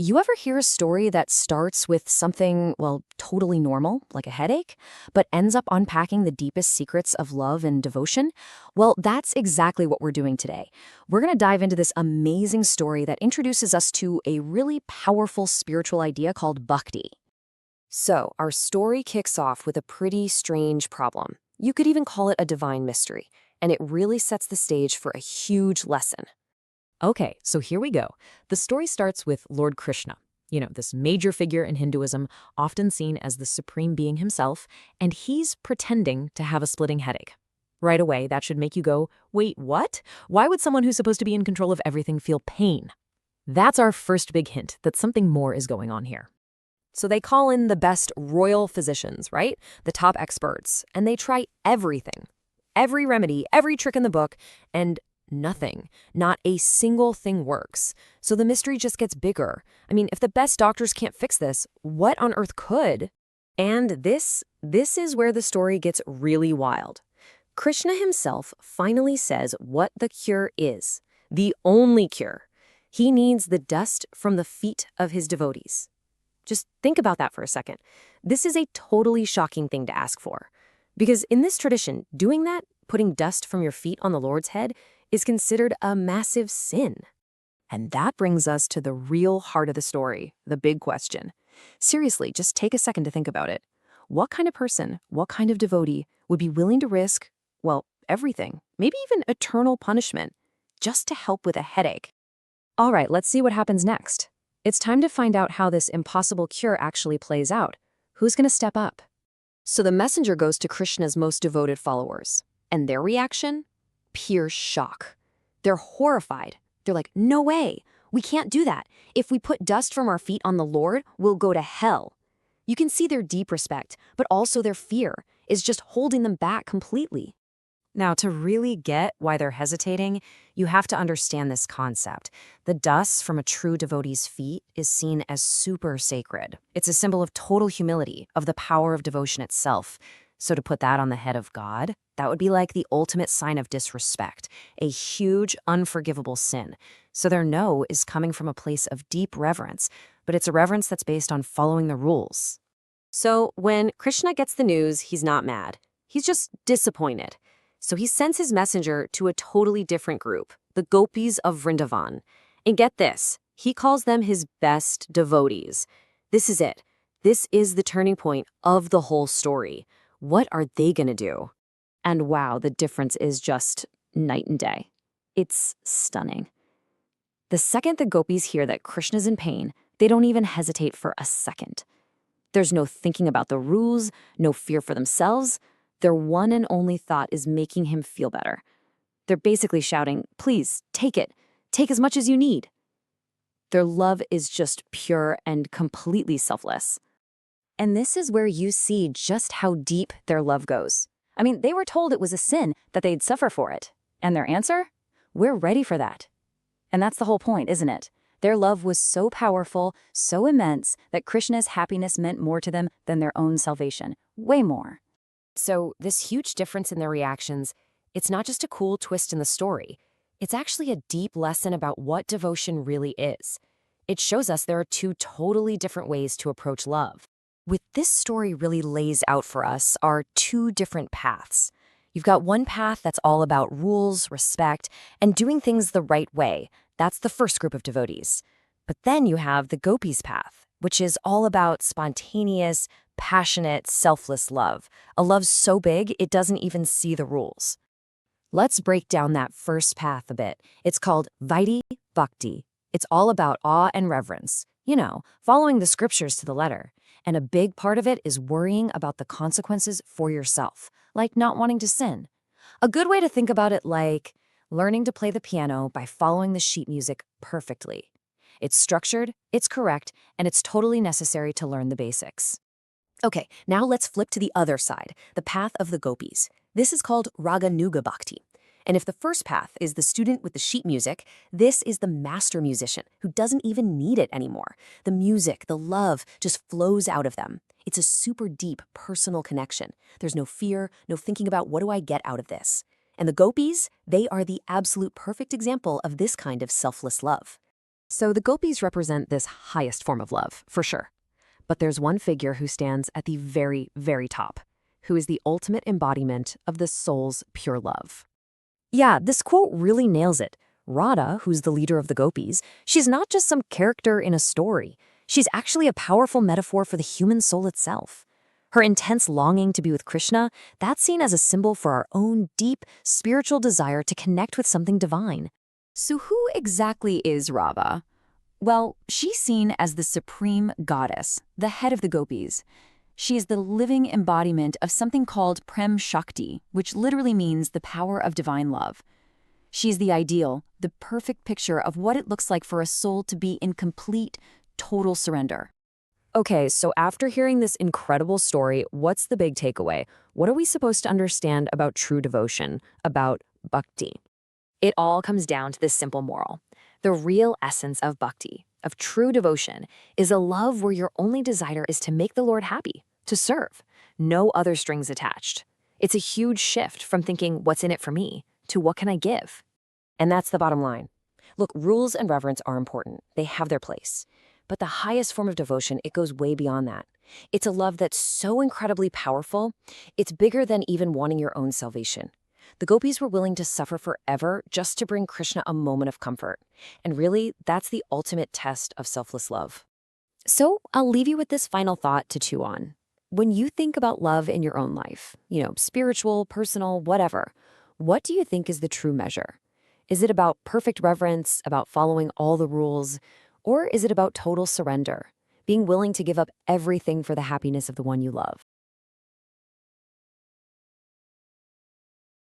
You ever hear a story that starts with something, well, totally normal, like a headache, but ends up unpacking the deepest secrets of love and devotion? Well, that's exactly what we're doing today. We're going to dive into this amazing story that introduces us to a really powerful spiritual idea called bhakti. So, our story kicks off with a pretty strange problem. You could even call it a divine mystery, and it really sets the stage for a huge lesson. Okay, so here we go. The story starts with Lord Krishna, this major figure in Hinduism, often seen as the supreme being himself, and he's pretending to have a splitting headache. Right away, that should make you go, wait, what? Why would someone who's supposed to be in control of everything feel pain? That's our first big hint that something more is going on here. So they call in the best royal physicians, right? The top experts, and they try everything. Every remedy, every trick in the book, and nothing. Not a single thing works. So the mystery just gets bigger. I mean, if the best doctors can't fix this, what on earth could? And this is where the story gets really wild. Krishna himself finally says what the cure is. The only cure. He needs the dust from the feet of his devotees. Just think about that for a second. This is a totally shocking thing to ask for. Because in this tradition, doing that, putting dust from your feet on the Lord's head, is considered a massive sin. And that brings us to the real heart of the story, the big question. Seriously, just take a second to think about it. What kind of person, what kind of devotee would be willing to risk, well, everything, maybe even eternal punishment, just to help with a headache? All right, let's see what happens next. It's time to find out how this impossible cure actually plays out. Who's going to step up? So the messenger goes to Krishna's most devoted followers. And their reaction? Pure shock. They're horrified. They're like, no way. We can't do that. If we put dust from our feet on the Lord, we'll go to hell. You can see their deep respect, but also their fear is just holding them back completely. Now, to really get why they're hesitating, you have to understand this concept. The dust from a true devotee's feet is seen as super sacred. It's a symbol of total humility, of the power of devotion itself. So to put that on the head of God, that would be like the ultimate sign of disrespect, a huge, unforgivable sin. So their no is coming from a place of deep reverence, but it's a reverence that's based on following the rules. So when Krishna gets the news, he's not mad. He's just disappointed. So he sends his messenger to a totally different group, the gopis of Vrindavan. And get this, he calls them his best devotees. This is it. This is the turning point of the whole story. What are they going to do? And wow, the difference is just night and day. It's stunning. The second the gopis hear that Krishna's in pain, they don't even hesitate for a second. There's no thinking about the rules, no fear for themselves. Their one and only thought is making him feel better. They're basically shouting, please, take it. Take as much as you need. Their love is just pure and completely selfless. And this is where you see just how deep their love goes. I mean, they were told it was a sin, that they'd suffer for it. And their answer? We're ready for that. And that's the whole point, isn't it? Their love was so powerful, so immense, that Krishna's happiness meant more to them than their own salvation. Way more. So this huge difference in their reactions, it's not just a cool twist in the story. It's actually a deep lesson about what devotion really is. It shows us there are two totally different ways to approach love. What this story really lays out for us are two different paths. You've got one path that's all about rules, respect, and doing things the right way. That's the first group of devotees. But then you have the gopis' path, which is all about spontaneous, passionate, selfless love. A love so big, it doesn't even see the rules. Let's break down that first path a bit. It's called Vaidhi Bhakti. It's all about awe and reverence. Following the scriptures to the letter. And a big part of it is worrying about the consequences for yourself, like not wanting to sin. A good way to think about it like learning to play the piano by following the sheet music perfectly. It's structured, it's correct, and it's totally necessary to learn the basics. Okay, now let's flip to the other side, the path of the gopis. This is called Raganuga Bhakti. And if the first path is the student with the sheet music, this is the master musician who doesn't even need it anymore. The music, the love just flows out of them. It's a super deep personal connection. There's no fear, no thinking about what do I get out of this. And the gopis, they are the absolute perfect example of this kind of selfless love. So the gopis represent this highest form of love, for sure. But there's one figure who stands at the very, very top, who is the ultimate embodiment of the soul's pure love. Yeah, this quote really nails it. Radha, who's the leader of the gopis, she's not just some character in a story. She's actually a powerful metaphor for the human soul itself. Her intense longing to be with Krishna, that's seen as a symbol for our own deep, spiritual desire to connect with something divine. So who exactly is Radha? Well, she's seen as the supreme goddess, the head of the gopis. She is the living embodiment of something called Prem Shakti, which literally means the power of divine love. She is the ideal, the perfect picture of what it looks like for a soul to be in complete, total surrender. Okay, so after hearing this incredible story, what's the big takeaway? What are we supposed to understand about true devotion, about bhakti? It all comes down to this simple moral. The real essence of bhakti, of true devotion, is a love where your only desire is to make the Lord happy, to serve. No other strings attached. It's a huge shift from thinking, what's in it for me, to what can I give? And that's the bottom line. Look, rules and reverence are important. They have their place. But the highest form of devotion, it goes way beyond that. It's a love that's so incredibly powerful, it's bigger than even wanting your own salvation. The gopis were willing to suffer forever just to bring Krishna a moment of comfort. And really, that's the ultimate test of selfless love. So I'll leave you with this final thought to chew on. When you think about love in your own life, spiritual, personal, whatever, what do you think is the true measure? Is it about perfect reverence, about following all the rules, or is it about total surrender, being willing to give up everything for the happiness of the one you love?